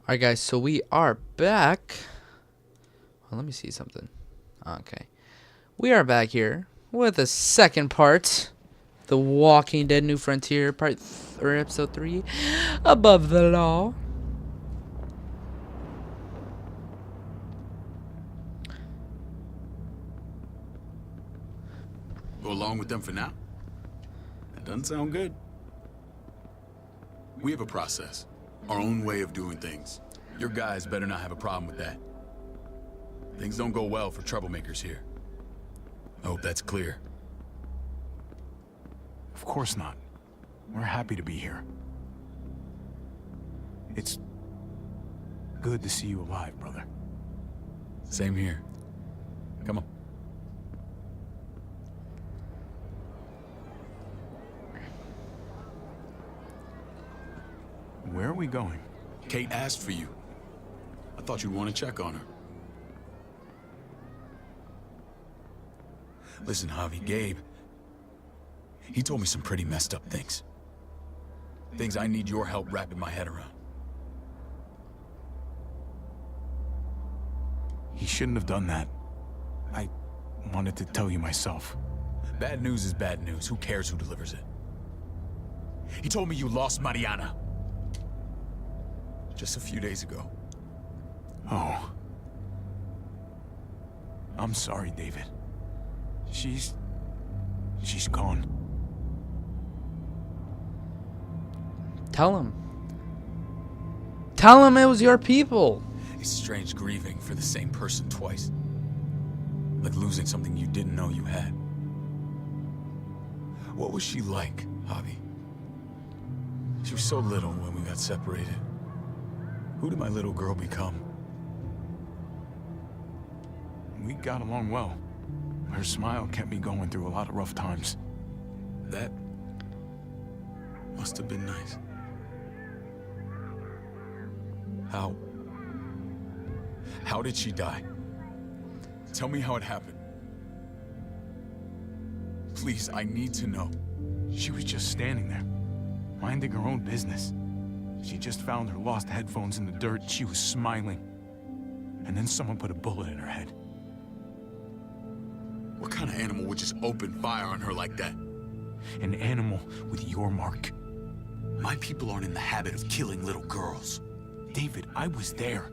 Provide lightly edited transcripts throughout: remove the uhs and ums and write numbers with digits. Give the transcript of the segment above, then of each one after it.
Alright, guys, so we are back. Well, let me see something. Okay. We are back here with the second part. The Walking Dead New Frontier, or episode 3. Above the Law. Go along with them for now? That doesn't sound good. We have a process. Our own way of doing things. Your guys better not have a problem with that. Things don't go well for troublemakers here. I hope that's clear. Of course not. We're happy to be here. It's good to see you alive, brother. Same here. Come on. Where are we going? Kate asked for you. I thought you'd want to check on her. Listen, Javi, Gabe. He told me some pretty messed up things. Things I need your help wrapping my head around. He shouldn't have done that. I wanted to tell you myself. Bad news is bad news. Who cares who delivers it? He told me you lost Mariana. Just a few days ago. Oh. I'm sorry, David. She's gone. Tell him. Tell him it was your people. It's strange grieving for the same person twice. Like losing something you didn't know you had. What was she like, Javi? She was so little when we got separated. Who did my little girl become? We got along well. Her smile kept me going through a lot of rough times. That must have been nice. How did she die? Tell me how it happened. Please, I need to know. She was just standing there, minding her own business. She just found her lost headphones in the dirt. She was smiling. And then someone put a bullet in her head. What kind of animal would just open fire on her like that? An animal with your mark. My people aren't in the habit of killing little girls. David, I was there.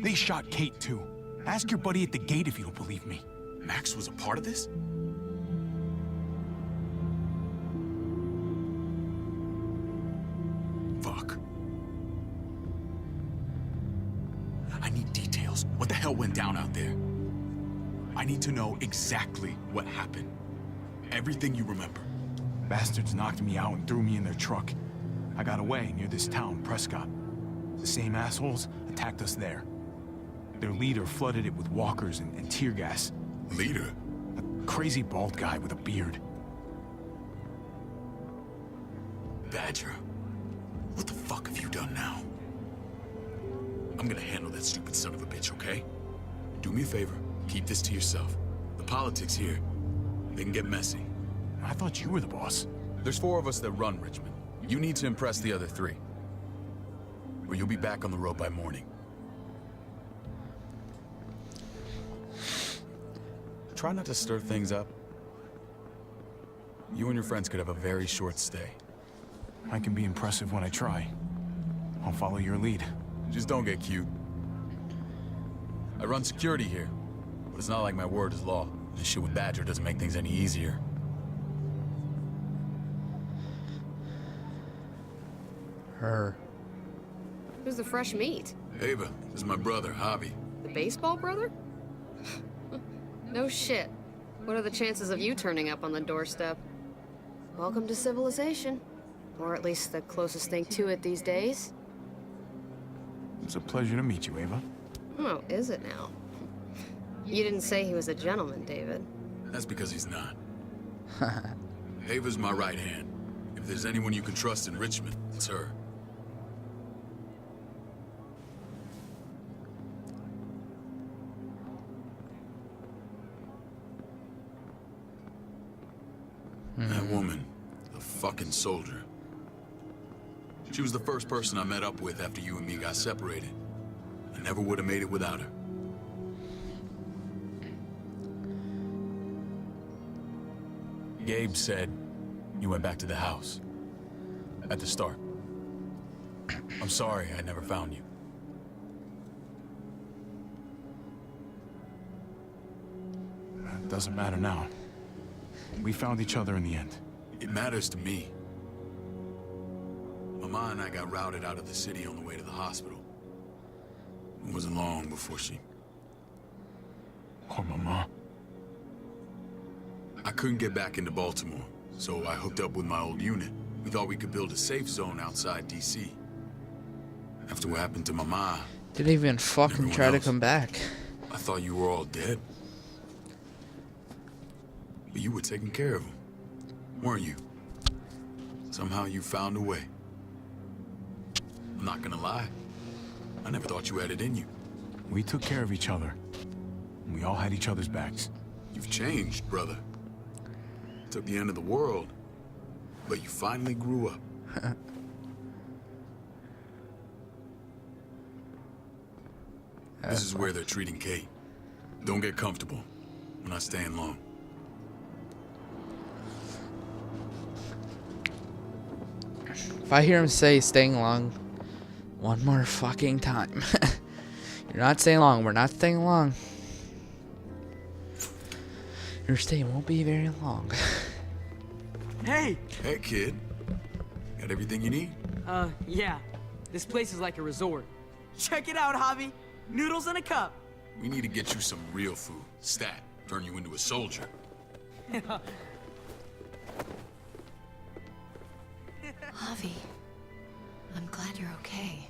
They shot Kate too. Ask your buddy at the gate if you don't believe me. Max was a part of this? Fuck. I need details. What the hell went down out there? I need to know exactly what happened. Everything you remember. Bastards knocked me out and threw me in their truck. I got away near this town, Prescott. The same assholes attacked us there. Their leader flooded it with walkers and tear gas. Leader? A crazy bald guy with a beard. Badger, what the fuck have you done now? I'm gonna handle that stupid son of a bitch, okay? Do me a favor, keep this to yourself. The politics here, they can get messy. I thought you were the boss. There's 4 of us that run Richmond. You need to impress the other 3. Or you'll be back on the road by morning. Try not to stir things up. You and your friends could have a very short stay. I can be impressive when I try. I'll follow your lead. Just don't get cute. I run security here, but it's not like my word is law. This shit with Badger doesn't make things any easier. Her. Who's the fresh meat? Ava, this is my brother, Javi. The baseball brother? No shit. What are the chances of you turning up on the doorstep? Welcome to civilization. Or at least the closest thing to it these days. It's a pleasure to meet you, Ava. Oh, is it now? You didn't say he was a gentleman, David. That's because he's not. Ava's my right hand. If there's anyone you can trust in Richmond, it's her. That woman, the fucking soldier. She was the first person I met up with after you and me got separated. never would have made it without her. Gabe said you went back to the house. At the start. I'm sorry I never found you. It doesn't matter now. We found each other in the end. It matters to me. Mama and I got routed out of the city on the way to the hospital. It wasn't long before she... Poor Mama. I couldn't get back into Baltimore, so I hooked up with my old unit. We thought we could build a safe zone outside D.C. After what happened to Mama... Didn't even fucking try to come back. I thought you were all dead. But you were taking care of them, weren't you? Somehow you found a way. I'm not gonna lie. I never thought you had it in you. We took care of each other. We all had each other's backs. You've changed, brother. Took the end of the world, but you finally grew up. This is where they're treating Kate. Don't get comfortable. We're not staying long. If I hear him say staying long one more fucking time. You're not staying long. We're not staying long. Your stay won't be very long. Hey! Hey, kid. Got everything you need? Yeah. This place is like a resort. Check it out, Javi. Noodles in a cup. We need to get you some real food. Stat. Turn you into a soldier. Javi, I'm glad you're okay.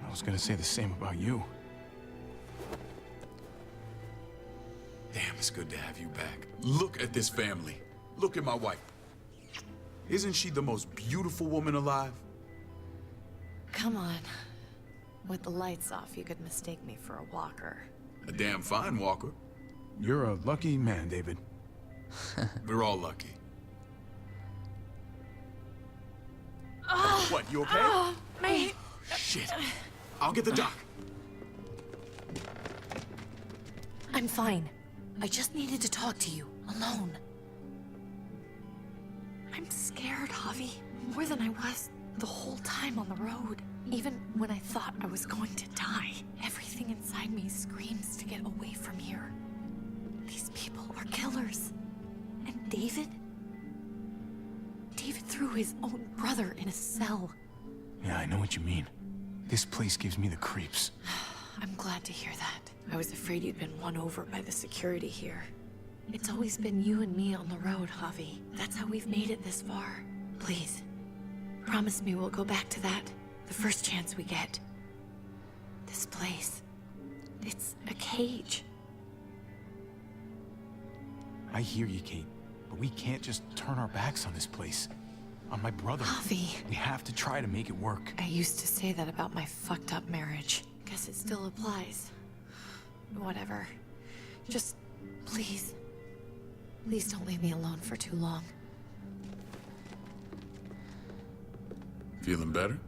I was gonna say the same about you. Damn, it's good to have you back. Look at this family. Look at my wife. Isn't she the most beautiful woman alive? Come on. With the lights off, you could mistake me for a walker. A damn fine walker. You're a lucky man, David. We're all lucky. What, you okay? My... Shit. I'll get the doc. I'm fine. I just needed to talk to you, alone. I'm scared, Javi. More than I was the whole time on the road. Even when I thought I was going to die, everything inside me screams to get away from here. These people are killers. And David? David threw his own brother in a cell. Yeah, I know what you mean. This place gives me the creeps. I'm glad to hear that. I was afraid you'd been won over by the security here. It's always been you and me on the road, Javi. That's how we've made it this far. Please, promise me we'll go back to that the first chance we get. This place, it's a cage. I hear you, Kate, but we can't just turn our backs on this place. On my brother. Javi. We have to try to make it work. I used to say that about my fucked up marriage. Guess it still applies. Whatever. Just, please. Please don't leave me alone for too long. Feeling better?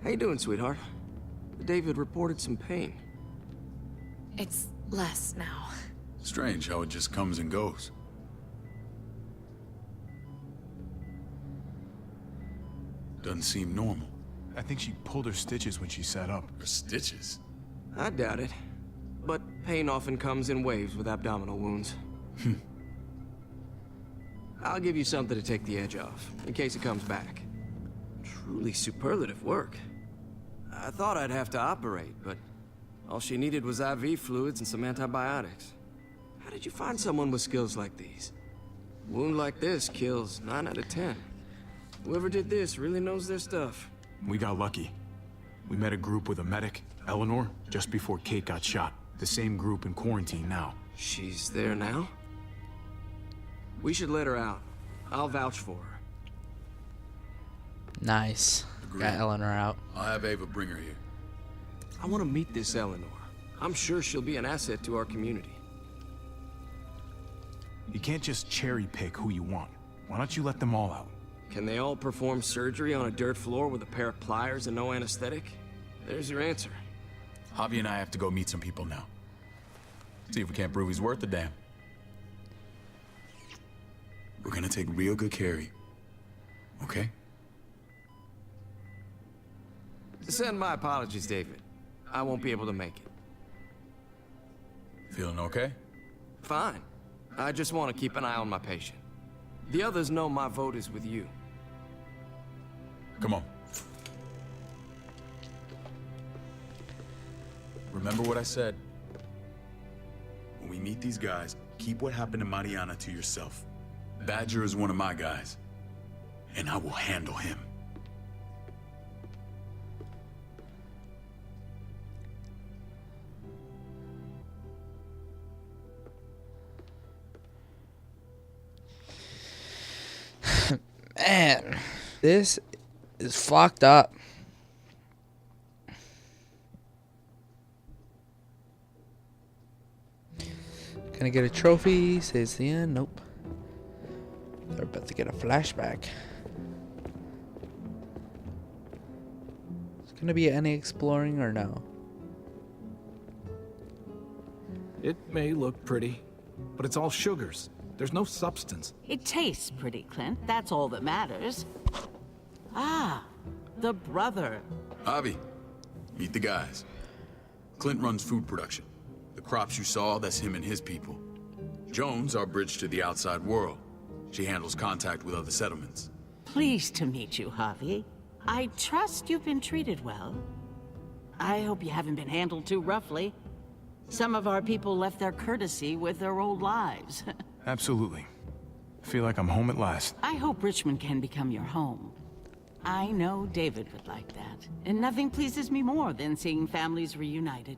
How you doing, sweetheart? David reported some pain. It's less now. Strange how it just comes and goes. Doesn't seem normal. I think she pulled her stitches when she sat up. Her stitches? I doubt it. But pain often comes in waves with abdominal wounds. I'll give you something to take the edge off, in case it comes back. Truly superlative work. I thought I'd have to operate, but all she needed was IV fluids and some antibiotics. How did you find someone with skills like these? A wound like this kills 9 out of 10. Whoever did this really knows their stuff. We got lucky. We met a group with a medic, Eleanor, just before Kate got shot. The same group in quarantine now. She's there now? We should let her out. I'll vouch for her. Nice. Agreed. Got Eleanor out. I'll have Ava bring her here. I want to meet this Eleanor. I'm sure she'll be an asset to our community. You can't just cherry pick who you want. Why don't you let them all out? Can they all perform surgery on a dirt floor with a pair of pliers and no anesthetic? There's your answer. Javi and I have to go meet some people now. See if we can't prove he's worth the damn. We're gonna take real good care of you. Okay? Send my apologies, David. I won't be able to make it. Feeling okay? Fine. I just want to keep an eye on my patient. The others know my vote is with you. Come on. Remember what I said. When we meet these guys, keep what happened to Mariana to yourself. Badger is one of my guys, and I will handle him. Man, this is fucked up. Gonna get a trophy, says the end. Nope. They're about to get a flashback. Is gonna be any exploring or no? It may look pretty, but it's all sugars. There's no substance. It tastes pretty, Clint. That's all that matters. Ah, the brother. Javi, meet the guys. Clint runs food production. The crops you saw, that's him and his people. Jones, our bridge to the outside world. She handles contact with other settlements. Pleased to meet you, Javi. I trust you've been treated well. I hope you haven't been handled too roughly. Some of our people left their courtesy with their old lives. Absolutely. I feel like I'm home at last. I hope Richmond can become your home. I know David would like that, and nothing pleases me more than seeing families reunited.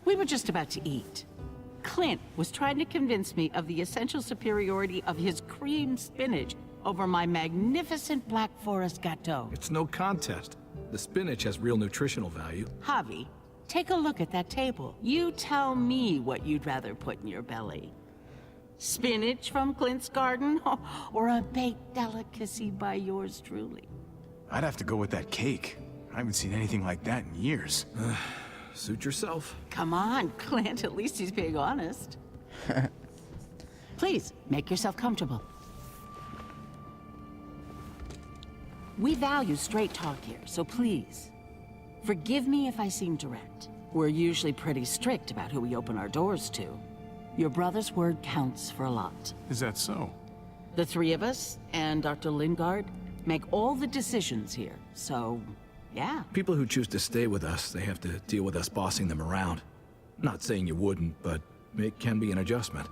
We were just about to eat. Clint was trying to convince me of the essential superiority of his cream spinach over my magnificent Black Forest gâteau. It's no contest. The spinach has real nutritional value. Javi, take a look at that table. You tell me what you'd rather put in your belly. Spinach from Clint's garden, or a baked delicacy by yours truly? I'd have to go with that cake. I haven't seen anything like that in years. Suit yourself. Come on, Clint, at least he's being honest. Please, make yourself comfortable. We value straight talk here, so please, forgive me if I seem direct. We're usually pretty strict about who we open our doors to. Your brother's word counts for a lot. Is that so? The three of us and Dr. Lingard make all the decisions here, so yeah. People who choose to stay with us, they have to deal with us bossing them around. Not saying you wouldn't, but it can be an adjustment.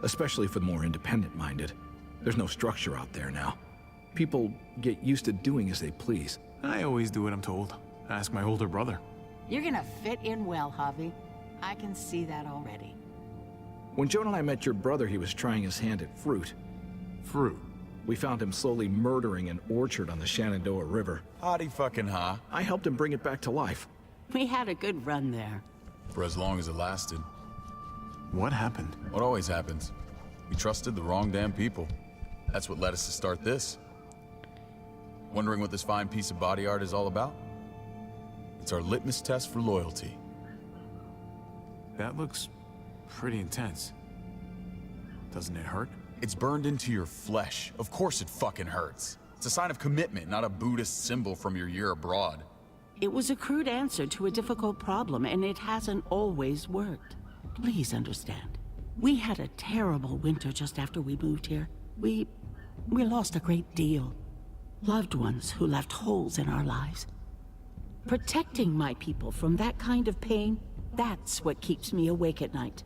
Especially for the more independent-minded. There's no structure out there now. People get used to doing as they please. I always do what I'm told. Ask my older brother. You're gonna fit in well, Javi. I can see that already. When Joan and I met your brother, he was trying his hand at fruit. Fruit. We found him slowly murdering an orchard on the Shenandoah River. Howdy fucking ha. I helped him bring it back to life. We had a good run there. For as long as it lasted. What happened? What always happens. We trusted the wrong damn people. That's what led us to start this. Wondering what this fine piece of body art is all about? It's our litmus test for loyalty. That looks pretty intense. Doesn't it hurt? It's burned into your flesh. Of course it fucking hurts. It's a sign of commitment, not a Buddhist symbol from your year abroad. It was a crude answer to a difficult problem, and it hasn't always worked. Please understand. We had a terrible winter just after we moved here. We lost a great deal. Loved ones who left holes in our lives. Protecting my people from that kind of pain, that's what keeps me awake at night.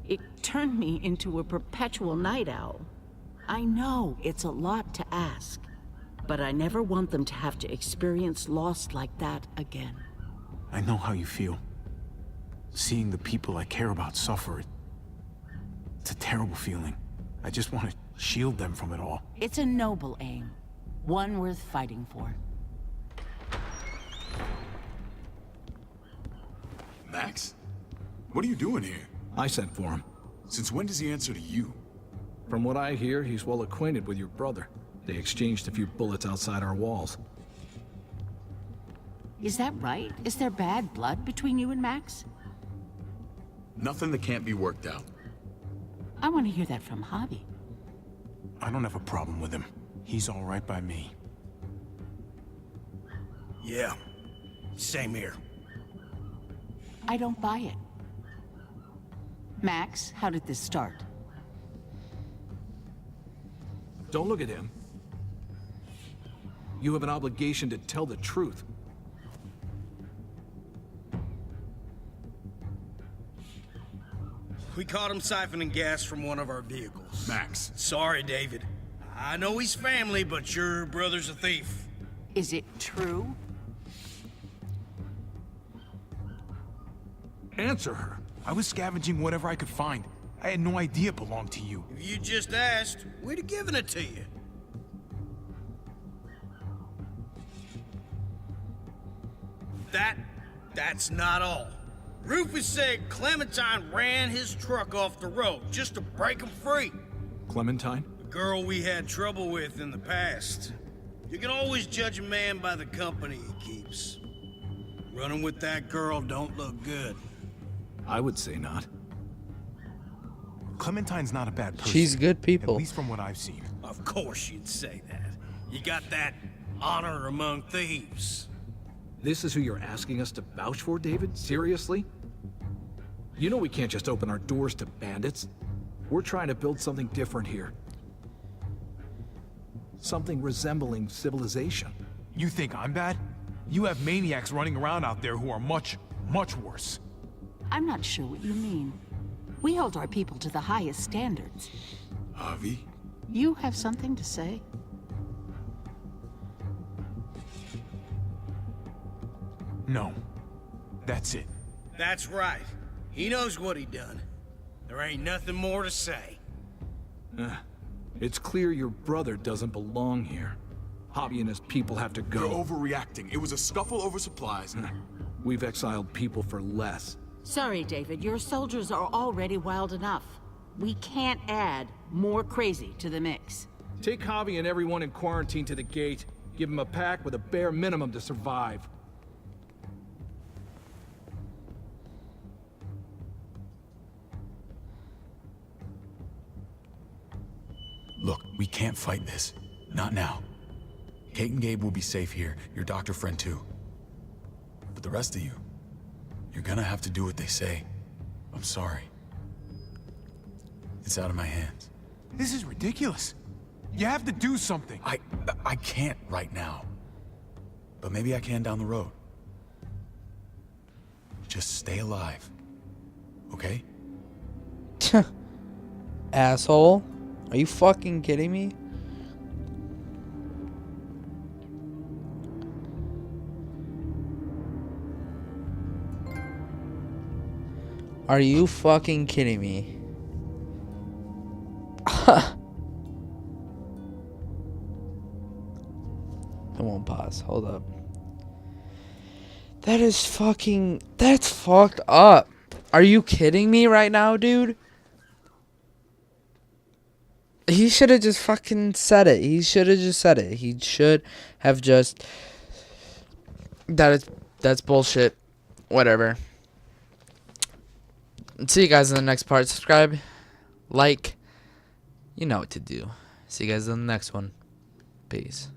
It turned me into a perpetual night owl. I know it's a lot to ask, but I never want them to have to experience loss like that again. I know how you feel. Seeing the people I care about suffer, it's a terrible feeling. I just want to shield them from it all. It's a noble aim, one worth fighting for. Max? What are you doing here? I sent for him. Since when does he answer to you? From what I hear, he's well acquainted with your brother. They exchanged a few bullets outside our walls. Is that right? Is there bad blood between you and Max? Nothing that can't be worked out. I want to hear that from Javi. I don't have a problem with him. He's all right by me. Yeah, same here. I don't buy it. Max, how did this start? Don't look at him. You have an obligation to tell the truth. We caught him siphoning gas from one of our vehicles. Max. Sorry, David. I know he's family, but your brother's a thief. Is it true? Answer her. I was scavenging whatever I could find. I had no idea it belonged to you. If you just asked, we'd have given it to you. That's not all. Rufus said Clementine ran his truck off the road just to break him free. Clementine? The girl we had trouble with in the past. You can always judge a man by the company he keeps. Running with that girl don't look good. I would say not. Clementine's not a bad person. She's good people. At least from what I've seen. Of course you'd say that. You got that honor among thieves. This is who you're asking us to vouch for, David? Seriously? You know we can't just open our doors to bandits. We're trying to build something different here. Something resembling civilization. You think I'm bad? You have maniacs running around out there who are much, much worse. I'm not sure what you mean. We hold our people to the highest standards. Javi? You have something to say? No. That's it. That's right. He knows what he done. There ain't nothing more to say. It's clear your brother doesn't belong here. Javi and his people have to go. You're overreacting. It was a scuffle over supplies. We've exiled people for less. Sorry, David. Your soldiers are already wild enough. We can't add more crazy to the mix. Take Javi and everyone in quarantine to the gate. Give them a pack with a bare minimum to survive. Look, we can't fight this. Not now. Kate and Gabe will be safe here. Your doctor friend too. But the rest of you, you're gonna have to do what they say. I'm sorry. It's out of my hands. This is ridiculous. You have to do something. I can't right now. But maybe I can down the road. Just stay alive. Okay? Asshole. Are you fucking kidding me? Are you fucking kidding me? I won't pause. Hold up. That is fucking... That's fucked up. Are you kidding me right now, dude? He should have just fucking said it. He should have just said it. He should have just... That's bullshit. Whatever. See you guys in the next part. Subscribe. Like. You know what to do. See you guys in the next one. Peace.